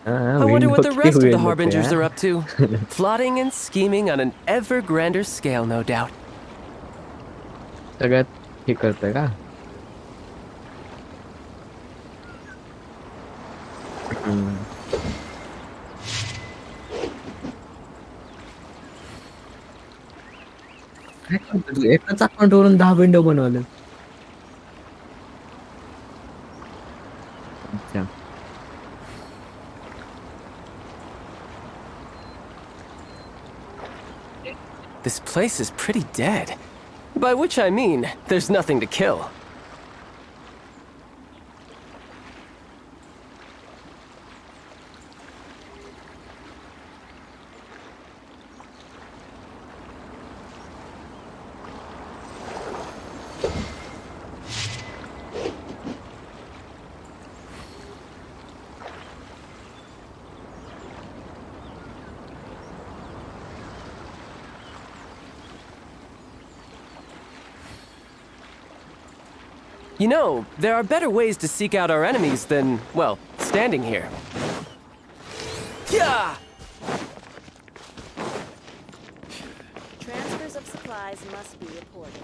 I wonder what the rest of the Harbingers are ya. up to. Plotting and scheming on an ever grander scale, no doubt. सगळ्यात हे करतंय का? हम्म. काय करतो तू? एकाच अकाउंटवरून 10 window बनवल्यात. अच्छा. This place is pretty dead. By which I mean, there's nothing to kill. You know, there are better ways to seek out our enemies than, well, standing here. Yeah! Transfers of supplies must be reported.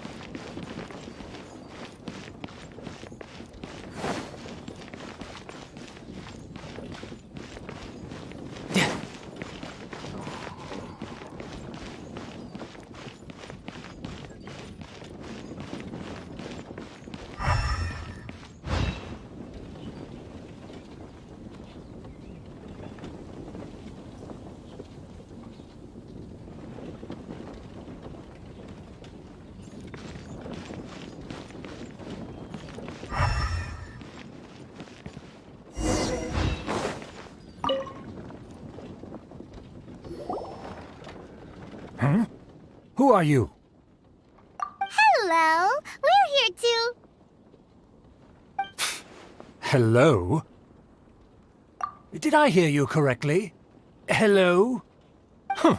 Huh? Who are you? Hello, we're here to... Hello? Did I hear you correctly? Hello? Huh.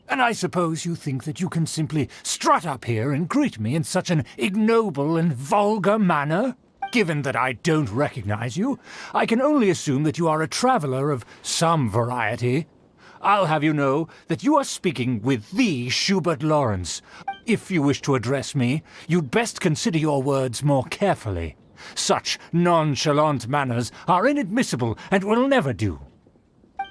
And I suppose you think that you can simply strut up here and greet me in such an ignoble and vulgar manner? Given that I don't recognize you, I can only assume that you are a traveler of some variety. I'll have you know that you are speaking with the Schubert Lawrence. If you wish to address me, you'd best consider your words more carefully. Such nonchalant manners are inadmissible and will never do.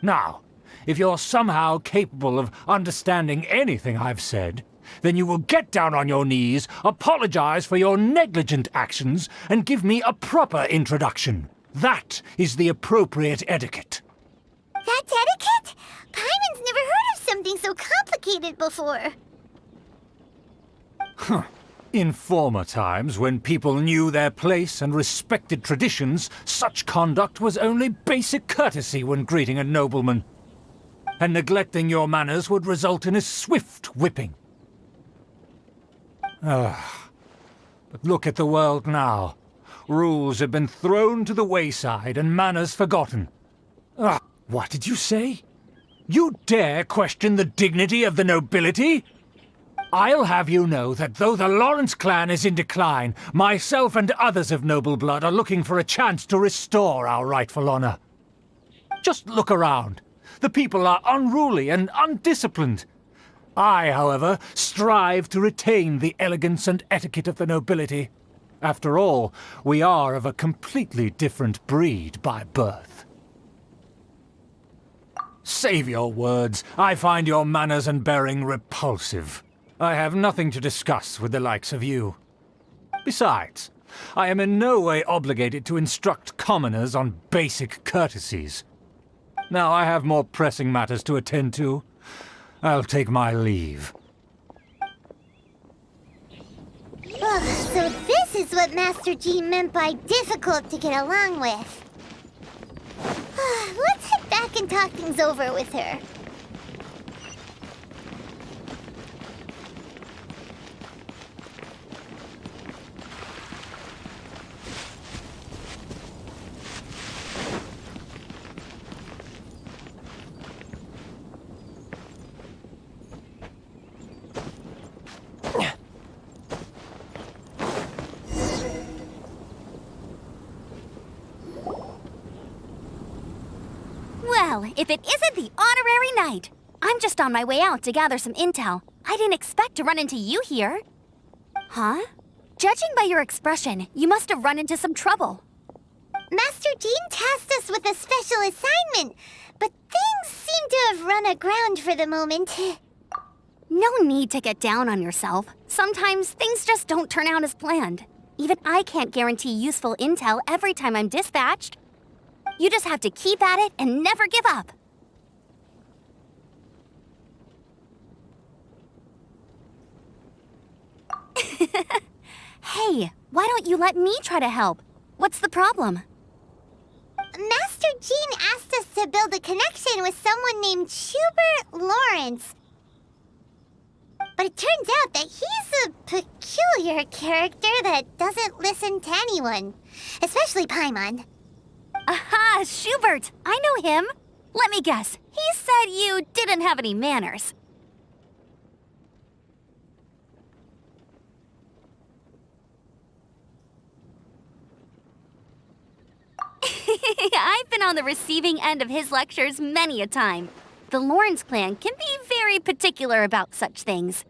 Now, if you're somehow capable of understanding anything I've said, then you will get down on your knees, apologize for your negligent actions, and give me a proper introduction. That is the appropriate etiquette. That's etiquette? Paimon's never heard of something so complicated before. Huh. In former times, when people knew their place and respected traditions, such conduct was only basic courtesy when greeting a nobleman. And neglecting your manners would result in a swift whipping. But look at the world now. Rules have been thrown to the wayside and manners forgotten. What did you say? You dare question the dignity of the nobility? I'll have you know that though the Lawrence clan is in decline, myself and others of noble blood are looking for a chance to restore our rightful honor. Just look around. The people are unruly and undisciplined. I, however, strive to retain the elegance and etiquette of the nobility. After all, we are of a completely different breed by birth. Save your words. I find your manners and bearing repulsive. I have nothing to discuss with the likes of you. Besides, I am in no way obligated to instruct commoners on basic courtesies. Now I have more pressing matters to attend to. I'll take my leave. So this is what Master G meant by difficult to get along with. Let's head back and talk things over with her. Well, if it isn't the honorary knight. I'm just on my way out to gather some intel. I didn't expect to run into you here. Huh? Judging by your expression, you must have run into some trouble. Master Jean tasked us with a special assignment, but things seem to have run aground for the moment. No need to get down on yourself. Sometimes things just don't turn out as planned. Even I can't guarantee useful intel every time I'm dispatched. You just have to keep at it and never give up. Hey, why don't you let me try to help? What's the problem? Master Jean asked us to build a connection with someone named Schubert Lawrence. But it turns out that he's a peculiar character that doesn't listen to anyone, especially Paimon. Aha, Schubert! I know him. Let me guess. He said you didn't have any manners. I've been on the receiving end of his lectures many a time. The Lawrence clan can be very particular about such things.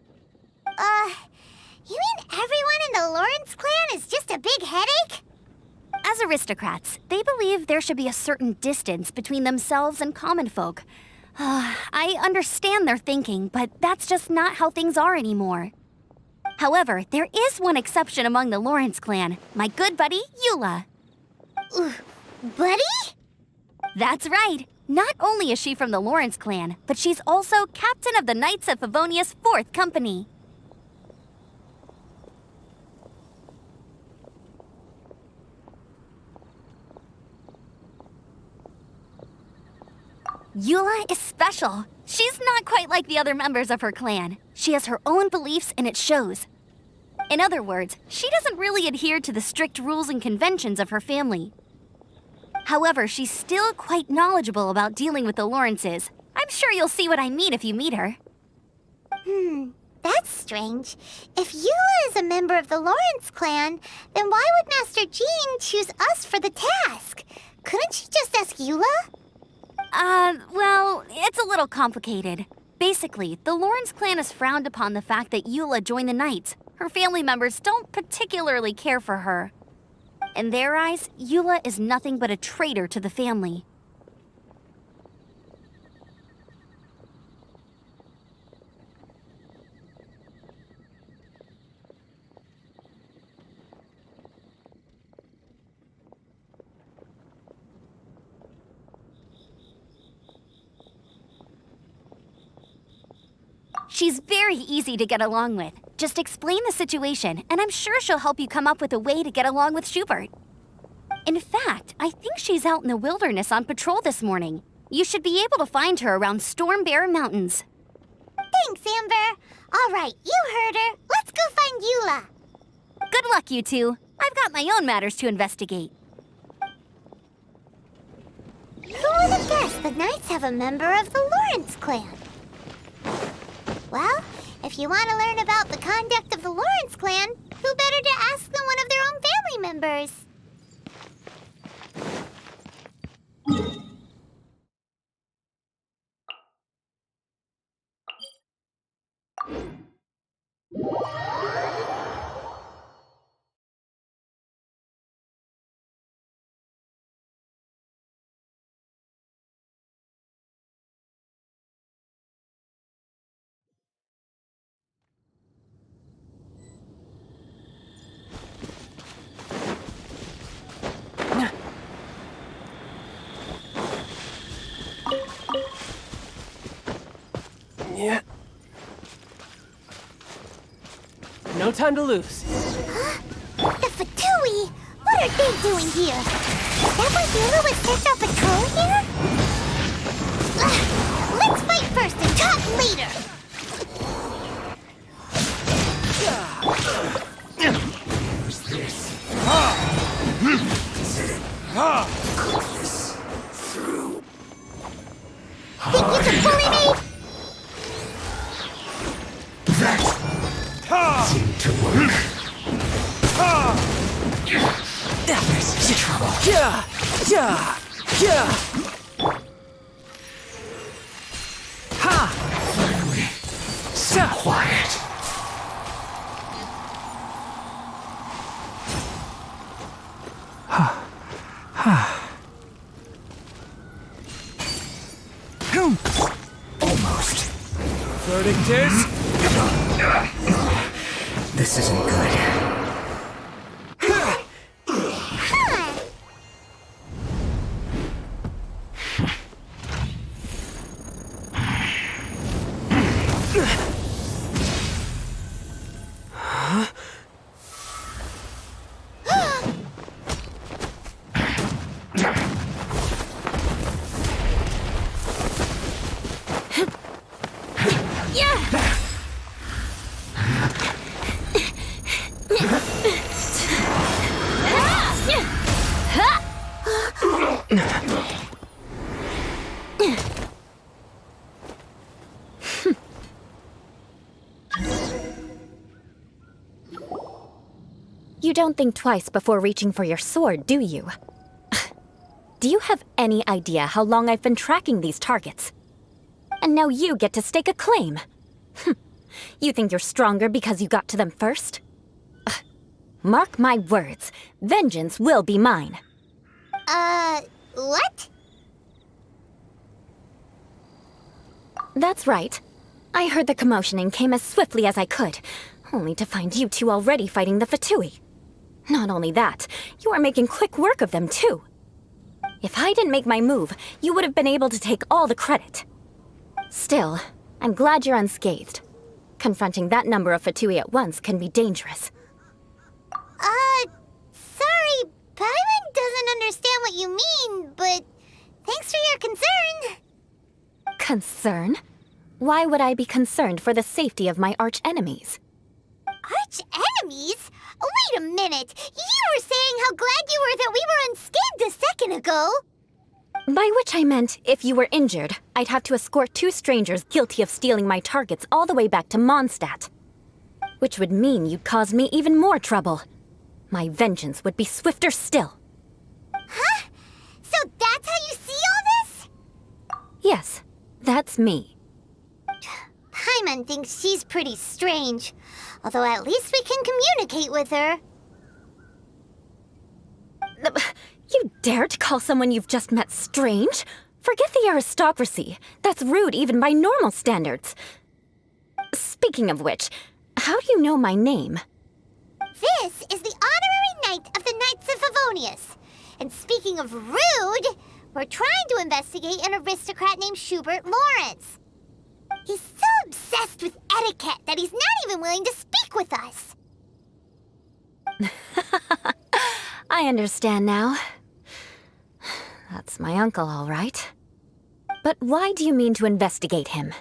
You mean everyone in the Lawrence clan is just a big headache? As aristocrats, they believe there should be a certain distance between themselves and common folk. I understand their thinking, but that's just not how things are anymore. However, there is one exception among the Lawrence clan, my good buddy, Eula. Buddy? That's right. Not only is she from the Lawrence clan, but she's also captain of the Knights of Favonia's 4th Company. Eula is special. She's not quite like the other members of her clan. She has her own beliefs and it shows. In other words, she doesn't really adhere to the strict rules and conventions of her family. However, she's still quite knowledgeable about dealing with the Lawrences. I'm sure you'll see what I mean if you meet her. That's strange. If Eula is a member of the Lawrence clan, then why would Master Jean choose us for the task? Couldn't she just ask Eula? Well, it's a little complicated. Basically, the Lawrence clan has frowned upon the fact that Eula joined the Knights. Her family members don't particularly care for her. In their eyes, Eula is nothing but a traitor to the family. She's very easy to get along with. Just explain the situation, and I'm sure she'll help you come up with a way to get along with Schubert. In fact, I think she's out in the wilderness on patrol this morning. You should be able to find her around Storm Bear Mountains. Thanks, Amber. All right, you heard her. Let's go find Eula. Good luck, you two. I've got my own matters to investigate. Who would have guessed the Knights have a member of the Lawrence clan? Well, if you want to learn about the conduct of the Lawrence clan, who better to ask than one of their own family members? Yeah. No time to lose. The Fatui! What are they doing here? Is that why Eula was sent on patrol here? Let's fight first and talk later! Who's this? Think you can bully me? Seem to work. That is trouble. Yeah. Quiet. Almost. Verdict is... This isn't good. You don't think twice before reaching for your sword, do you? Do you have any idea how long I've been tracking these targets? And now you get to stake a claim. You think you're stronger because you got to them first? Mark my words, vengeance will be mine. What? That's right. I heard the commotion and came as swiftly as I could, only to find you two already fighting the Fatui. Not only that, you are making quick work of them too. If I didn't make my move, you would have been able to take all the credit. Still, I'm glad you're unscathed. Confronting that number of Fatui at once can be dangerous. Sorry, Paimon doesn't understand what you mean, but thanks for your concern. Concern? Why would I be concerned for the safety of my arch-enemies? Arch-enemies? Wait a minute! You were saying how glad you were that we were unscathed a second ago! By which I meant, if you were injured, I'd have to escort two strangers guilty of stealing my targets all the way back to Mondstadt. Which would mean you'd cause me even more trouble. My vengeance would be swifter still. Huh? So that's how you see all this? Yes, that's me. Paimon thinks she's pretty strange. Although at least we can communicate with her. You dare to call someone you've just met strange? Forget the aristocracy. That's rude even by normal standards. Speaking of which, how do you know my name? This is the honorary knight of the Knights of Favonius. And speaking of rude, we're trying to investigate an aristocrat named Schubert Lawrence. He's so obsessed with etiquette that he's not even willing to speak with us. I understand now. That's my uncle, all right. But why do you mean to investigate him?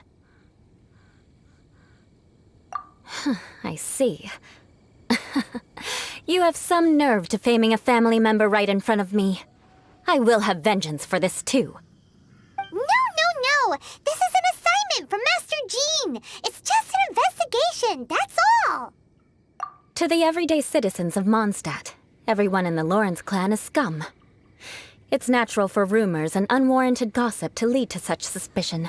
I see. You have some nerve to faming a family member right in front of me. I will have vengeance for this too. No! This is an assignment from Master Jean! It's just an investigation, that's all! To the everyday citizens of Mondstadt, everyone in the Lawrence clan is scum. It's natural for rumors and unwarranted gossip to lead to such suspicion.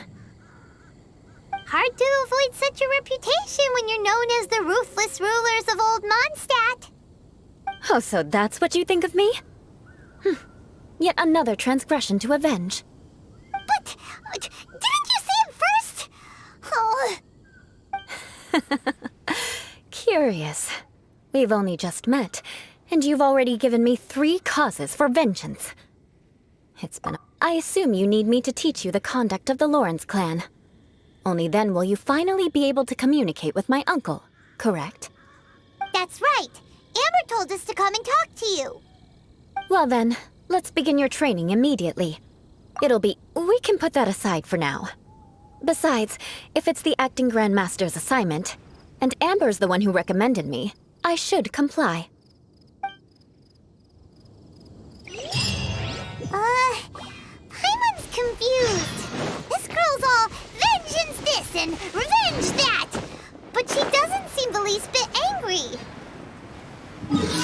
Hard to avoid such a reputation when you're known as the ruthless rulers of Old Mondstadt. Oh, so that's what you think of me? Yet another transgression to avenge. But didn't you say it first? Oh. Curious. We've only just met, and you've already given me 3 causes for vengeance. It's been... I assume you need me to teach you the conduct of the Lawrence clan. Only then will you finally be able to communicate with my uncle, correct? That's right. Amber told us to come and talk to you. Well then, let's begin your training immediately. We can put that aside for now. Besides, if it's the acting Grandmaster's assignment, and Amber's the one who recommended me, I should comply. Paimon's confused. This girl's all vengeance this and revenge that. But she doesn't seem the least bit angry.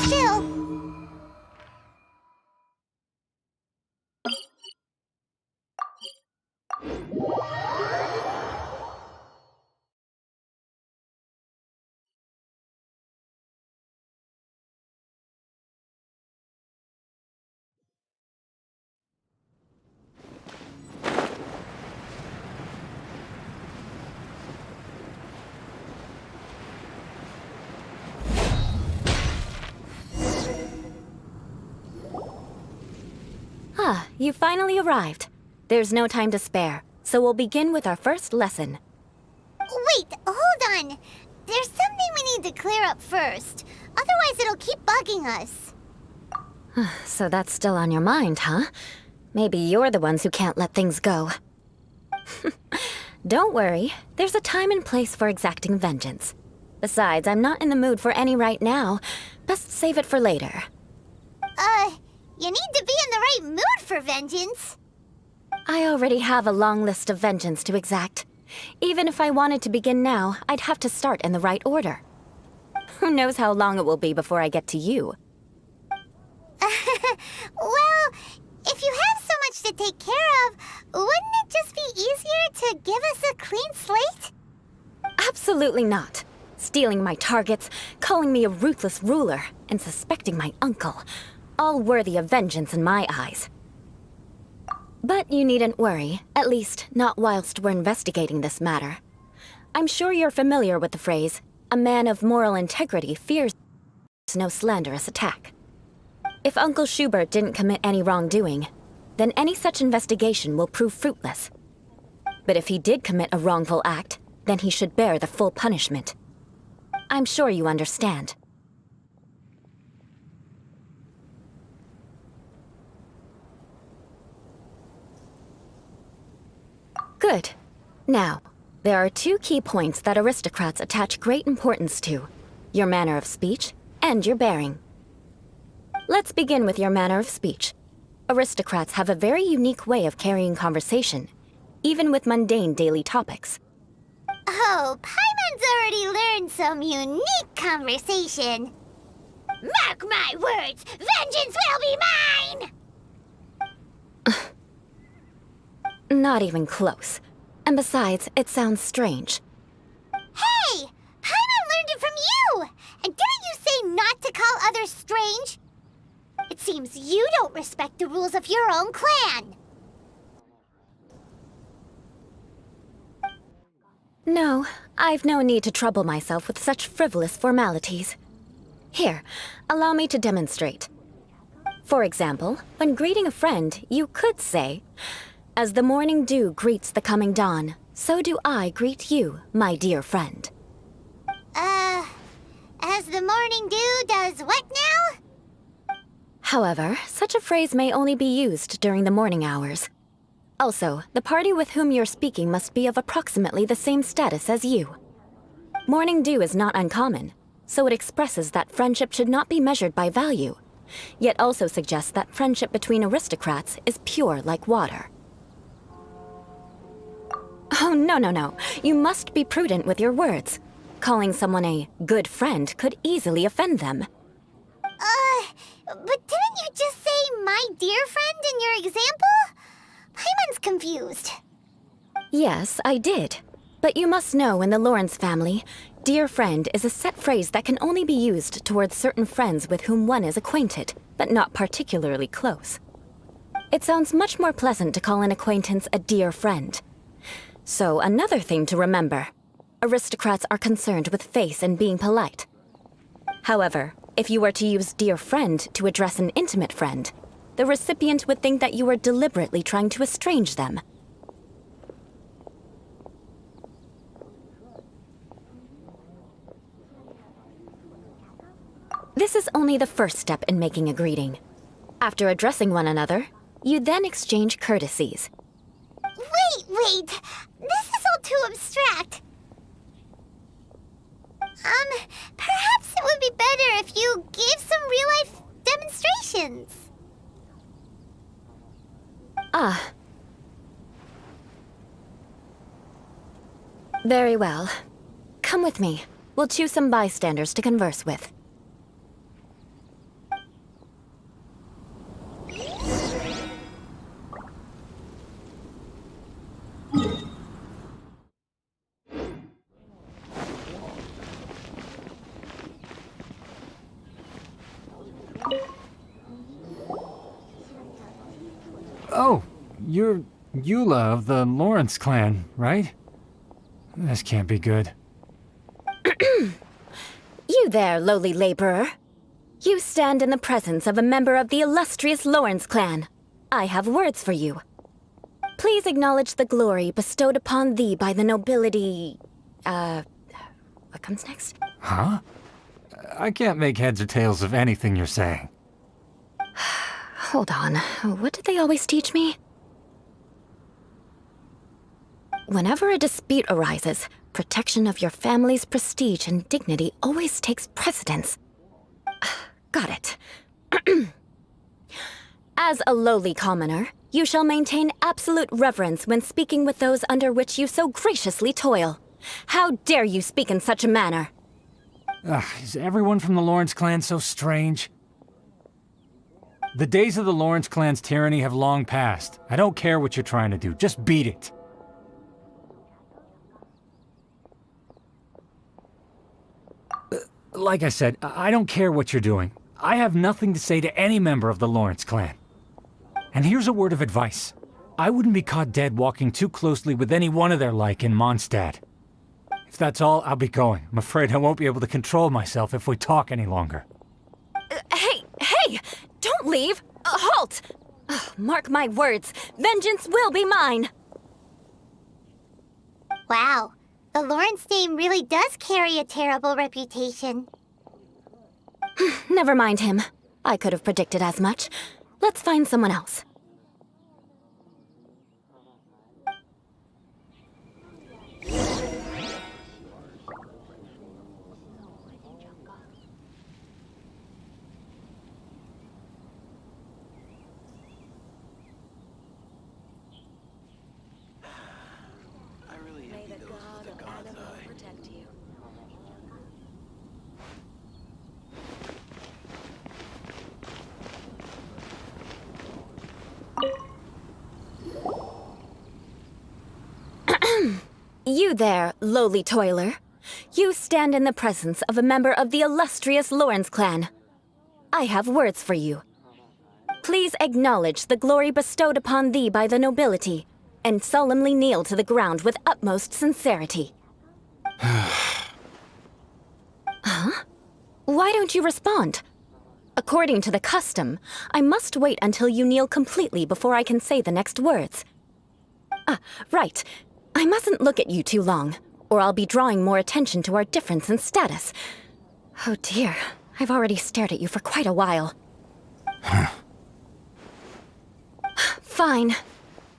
Still, Ah, you finally arrived. There's no time to spare, so we'll begin with our first lesson. Wait, hold on. There's something we need to clear up first. Otherwise, it'll keep bugging us. So that's still on your mind, huh? Maybe you're the ones who can't let things go. Don't worry, there's a time and place for exacting vengeance. Besides, I'm not in the mood for any right now. Best save it for later. You need to be in the right mood for vengeance. I already have a long list of vengeance to exact. Even if I wanted to begin now, I'd have to start in the right order. Who knows how long it will be before I get to you? Well, if you have so much to take care of, wouldn't it just be easier to give us a clean slate? Absolutely not. Stealing my targets, calling me a ruthless ruler, and suspecting my uncle. All worthy of vengeance in my eyes. But you needn't worry, at least not whilst we're investigating this matter. I'm sure you're familiar with the phrase, a man of moral integrity fears no slanderous attack. If Uncle Schubert didn't commit any wrongdoing, then any such investigation will prove fruitless. But if he did commit a wrongful act, then he should bear the full punishment. I'm sure you understand. Good. Now, there are two key points that aristocrats attach great importance to: your manner of speech and your bearing. Let's begin with your manner of speech. Aristocrats have a very unique way of carrying conversation, even with mundane daily topics. Oh, Paimon's already learned some unique conversation. Mark my words, vengeance will be mine! Not even close. And besides, it sounds strange. Hey! Paimon learned it from you! And didn't you say not to call others strange? It seems you don't respect the rules of your own clan. No, I've no need to trouble myself with such frivolous formalities. Here, allow me to demonstrate. For example, when greeting a friend, you could say, "As the morning dew greets the coming dawn, so do I greet you, my dear friend." As the morning dew does what now? However, such a phrase may only be used during the morning hours. Also, the party with whom you're speaking must be of approximately the same status as you. Morning dew is not uncommon, so it expresses that friendship should not be measured by value, yet also suggests that friendship between aristocrats is pure like water. Oh, no. You must be prudent with your words. Calling someone a good friend could easily offend them. But didn't you just say my dear friend in your example? Paimon's confused. Yes, I did. But you must know in the Lawrence family, dear friend is a set phrase that can only be used towards certain friends with whom one is acquainted, but not particularly close. It sounds much more pleasant to call an acquaintance a dear friend. So another thing to remember, aristocrats are concerned with face and being polite. However, if you were to use dear friend to address an intimate friend, the recipient would think that you were deliberately trying to estrange them. This is only the first step in making a greeting. After addressing one another, you then exchange courtesies. Wait! This is all too abstract. Perhaps it would be better if you gave some real-life demonstrations. Ah. Very well. Come with me. We'll choose some bystanders to converse with. Oh, you're Eula of the Lawrence clan, right? This can't be good. You there, lowly laborer. You stand in the presence of a member of the illustrious Lawrence clan. I have words for you. Please acknowledge the glory bestowed upon thee by the nobility... what comes next? Huh? I can't make heads or tails of anything you're saying. Hold on, what did they always teach me? Whenever a dispute arises, protection of your family's prestige and dignity always takes precedence. Got it. As a lowly commoner, you shall maintain absolute reverence when speaking with those under which you so graciously toil. How dare you speak in such a manner? Is everyone from the Lawrence clan so strange? The days of the Lawrence clan's tyranny have long passed. I don't care what you're trying to do, just beat it. Like I said, I don't care what you're doing. I have nothing to say to any member of the Lawrence clan. And here's a word of advice. I wouldn't be caught dead walking too closely with any one of their like in Mondstadt. If that's all, I'll be going. I'm afraid I won't be able to control myself if we talk any longer. Hey! Don't leave! Halt! Mark my words, vengeance will be mine! Wow, the Lawrence name really does carry a terrible reputation. Never mind him. I could have predicted as much. Let's find someone else. You there, lowly toiler. You stand in the presence of a member of the illustrious Lawrence clan. I have words for you. Please acknowledge the glory bestowed upon thee by the nobility, and solemnly kneel to the ground with utmost sincerity. Huh? Why don't you respond? According to the custom, I must wait until you kneel completely before I can say the next words. Right. I mustn't look at you too long, or I'll be drawing more attention to our difference in status. Oh dear, I've already stared at you for quite a while. Fine.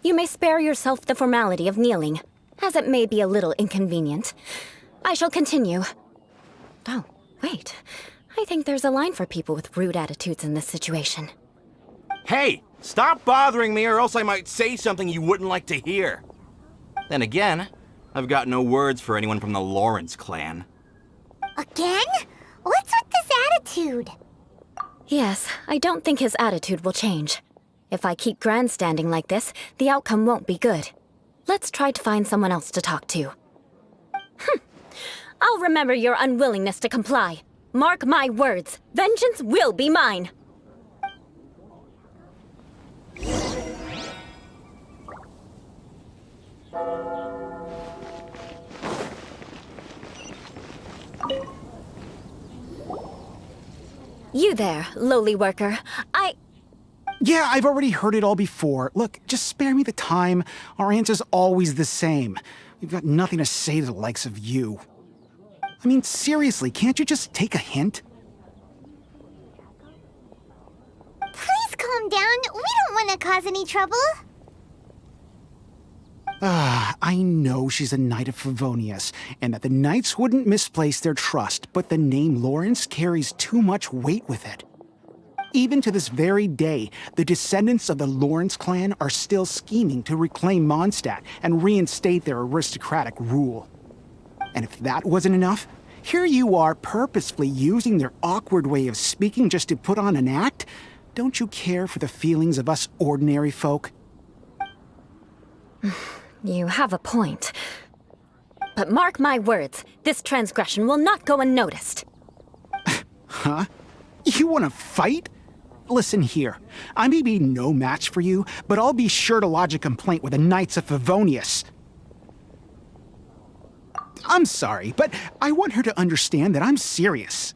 You may spare yourself the formality of kneeling, as it may be a little inconvenient. I shall continue. Oh, wait. I think there's a line for people with rude attitudes in this situation. Hey, stop bothering me or else I might say something you wouldn't like to hear. Then again, I've got no words for anyone from the Lawrence clan. Again? What's with this attitude? Yes, I don't think his attitude will change. If I keep grandstanding like this, the outcome won't be good. Let's try to find someone else to talk to. I'll remember your unwillingness to comply. Mark my words, vengeance will be mine. You there, lowly worker. Yeah, I've already heard it all before. Look, just spare me the time. Our answer's always the same. We've got nothing to say to the likes of you. I mean, seriously, can't you just take a hint? Please calm down. We don't want to cause any trouble. I know she's a Knight of Favonius, and that the Knights wouldn't misplace their trust, but the name Lawrence carries too much weight with it. Even to this very day, the descendants of the Lawrence clan are still scheming to reclaim Mondstadt and reinstate their aristocratic rule. And if that wasn't enough, here you are purposefully using their awkward way of speaking just to put on an act? Don't you care for the feelings of us ordinary folk? You have a point. But mark my words, this transgression will not go unnoticed. Huh? You want to fight? Listen here, I may be no match for you, but I'll be sure to lodge a complaint with the Knights of Favonius. I'm sorry, but I want her to understand that I'm serious.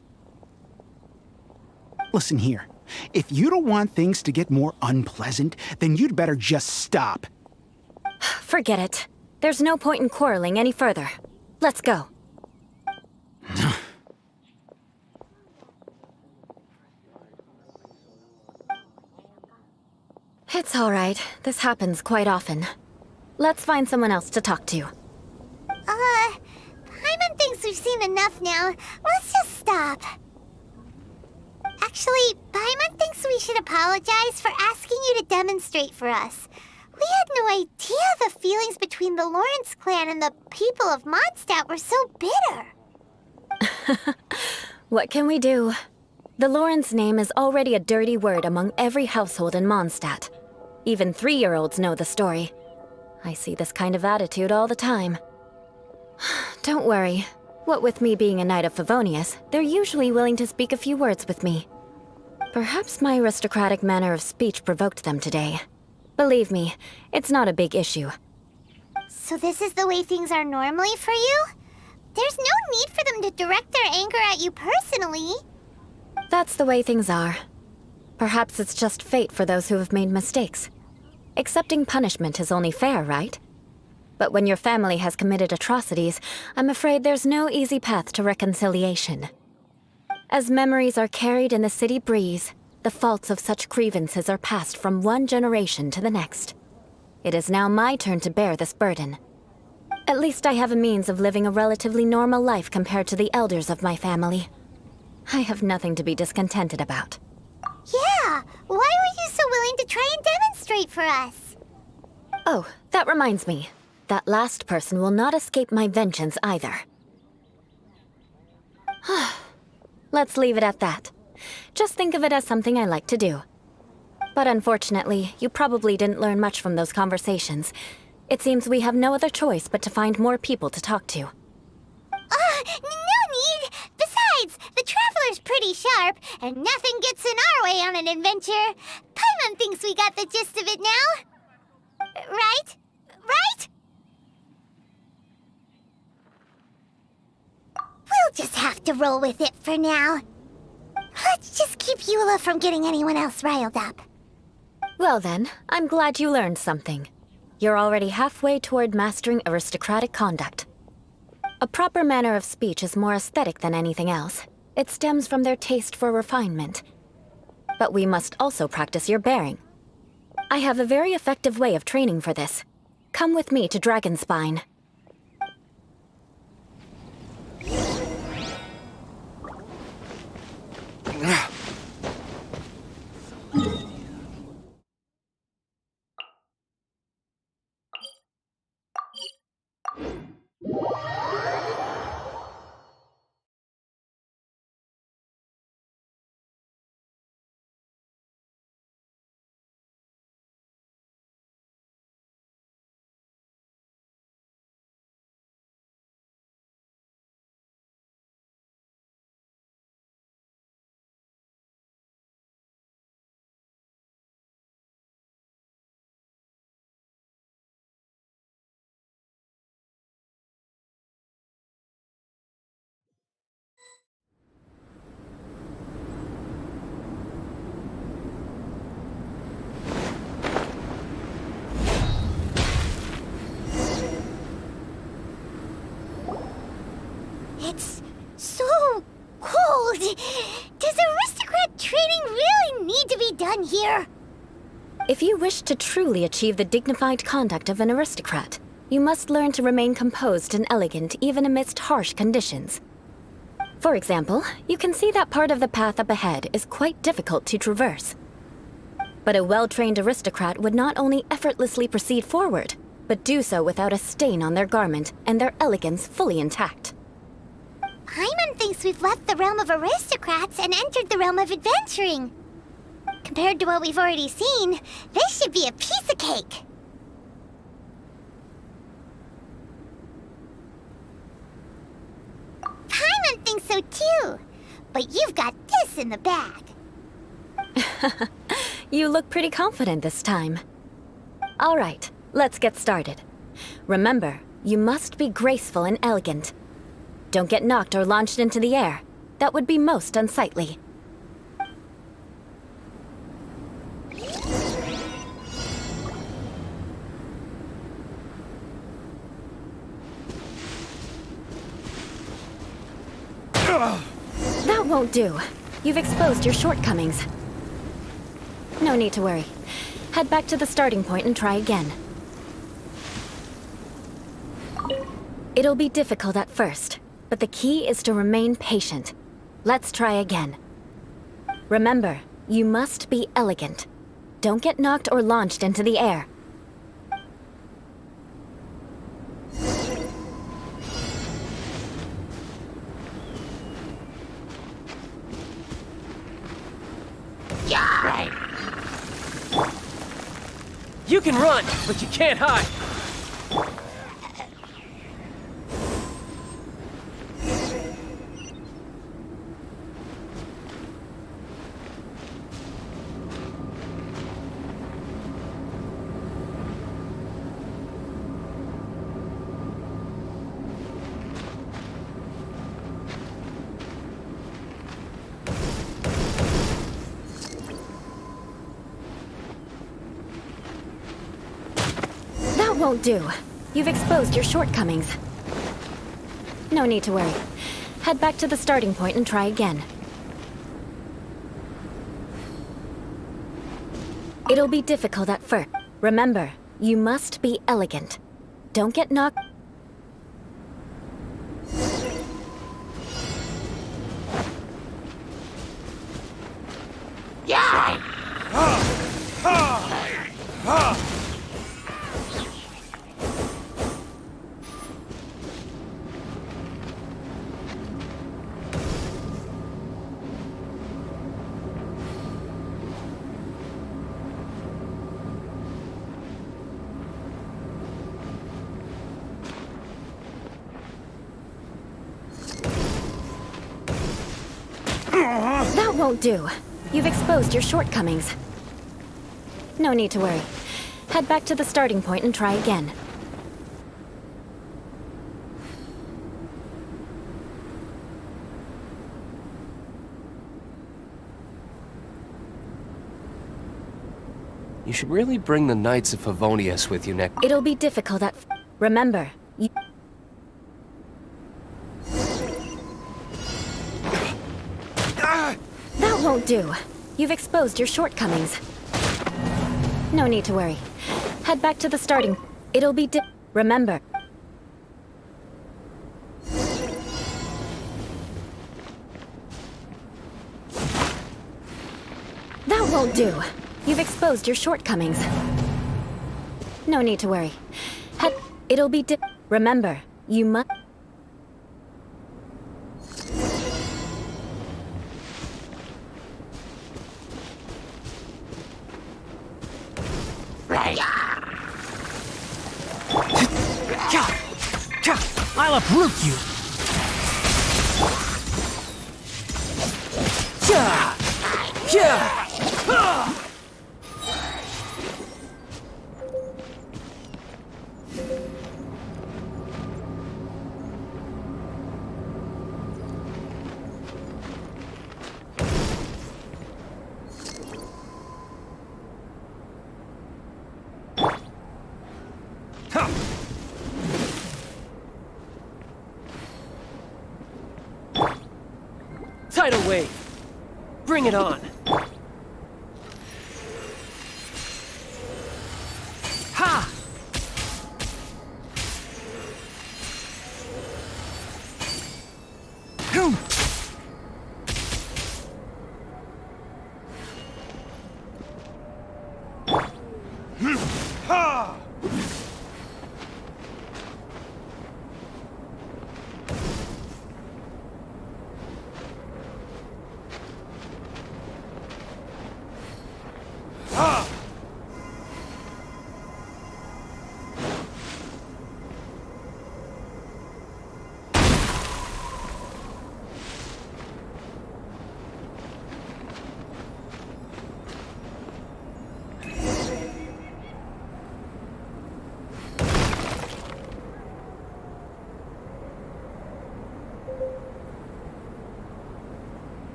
Listen here, If you don't want things to get more unpleasant, then you'd better just stop. Forget it. There's no point in quarreling any further. Let's go. It's all right. This happens quite often. Let's find someone else to talk to. Paimon thinks we've seen enough now. Let's just stop. Actually, Paimon thinks we should apologize for asking you to demonstrate for us. We had no idea the feelings between the Lawrence clan and the people of Mondstadt were so bitter. What can we do? The Lawrence name is already a dirty word among every household in Mondstadt. Even 3-year-olds know the story. I see this kind of attitude all the time. Don't worry. What with me being a Knight of Favonius, they're usually willing to speak a few words with me. Perhaps my aristocratic manner of speech provoked them today. Believe me, it's not a big issue. So this is the way things are normally for you? There's no need for them to direct their anger at you personally. That's the way things are. Perhaps it's just fate for those who have made mistakes. Accepting punishment is only fair, right? But when your family has committed atrocities, I'm afraid there's no easy path to reconciliation. As memories are carried in the city breeze, the faults of such grievances are passed from one generation to the next. It is now my turn to bear this burden. At least I have a means of living a relatively normal life compared to the elders of my family. I have nothing to be discontented about. Yeah, why were you so willing to try and demonstrate for us? Oh, that reminds me. That last person will not escape my vengeance either. Let's leave it at that. Just think of it as something I like to do. But unfortunately, you probably didn't learn much from those conversations. It seems we have no other choice but to find more people to talk to. No need! Besides, the Traveler's pretty sharp, and nothing gets in our way on an adventure. Paimon thinks we got the gist of it now. Right? Right? We'll just have to roll with it for now. Let's just keep Eula from getting anyone else riled up. Well then, I'm glad you learned something. You're already halfway toward mastering aristocratic conduct. A proper manner of speech is more aesthetic than anything else. It stems from their taste for refinement. But we must also practice your bearing. I have a very effective way of training for this. Come with me to Dragonspine. It's so cold. Does aristocrat training really need to be done here? If you wish to truly achieve the dignified conduct of an aristocrat, you must learn to remain composed and elegant even amidst harsh conditions. For example, you can see that part of the path up ahead is quite difficult to traverse. But a well-trained aristocrat would not only effortlessly proceed forward, but do so without a stain on their garment and their elegance fully intact. Paimon thinks we've left the realm of aristocrats and entered the realm of adventuring. Compared to what we've already seen, this should be a piece of cake. Paimon thinks so too, but you've got this in the bag. You look pretty confident this time. All right, let's get started. Remember, you must be graceful and elegant. Don't get knocked or launched into the air. That would be most unsightly. That won't do. You've exposed your shortcomings. No need to worry. Head back to the starting point and try again. It'll be difficult at first, but the key is to remain patient. Let's try again. Remember, you must be elegant. Don't get knocked or launched into the air. You can run, but you can't hide. That won't do. You've exposed your shortcomings. No need to worry. Head back to the starting point and try again. It'll be difficult at first. Remember, you must be elegant. Don't get knocked. That won't do. You've exposed your shortcomings. No need to worry. Head back to the starting point and try again. You should really bring the Knights of Favonius with you next. It'll be difficult at... Remember, you... That won't do. You've exposed your shortcomings. No need to worry. Head back to the starting... It'll be Remember. That won't do. You've exposed your shortcomings. No need to worry. It'll be Remember, you must... I'll uproot you! Tidal wave. Bring it on. Ha!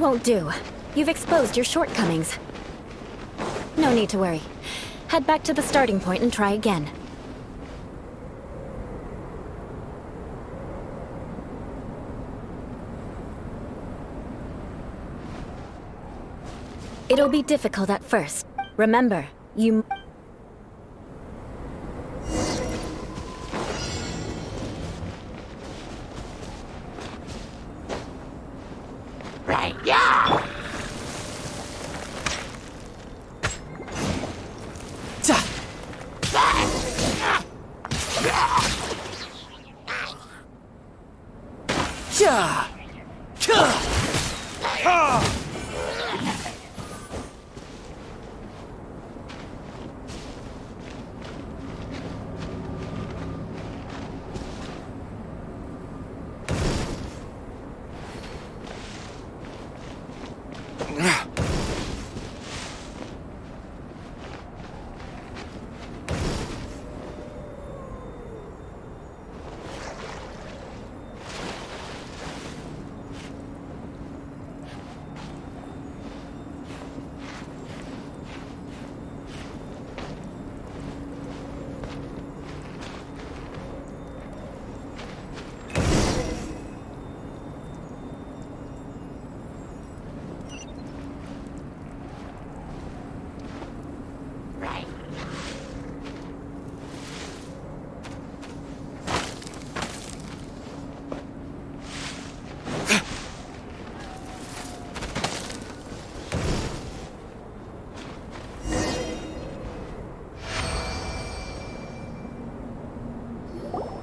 won't do. You've exposed your shortcomings. No need to worry. Head back to the starting point and try again. It'll be difficult at first. Remember, you... Right, yeah!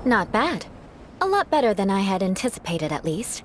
Not bad. A lot better than I had anticipated, at least.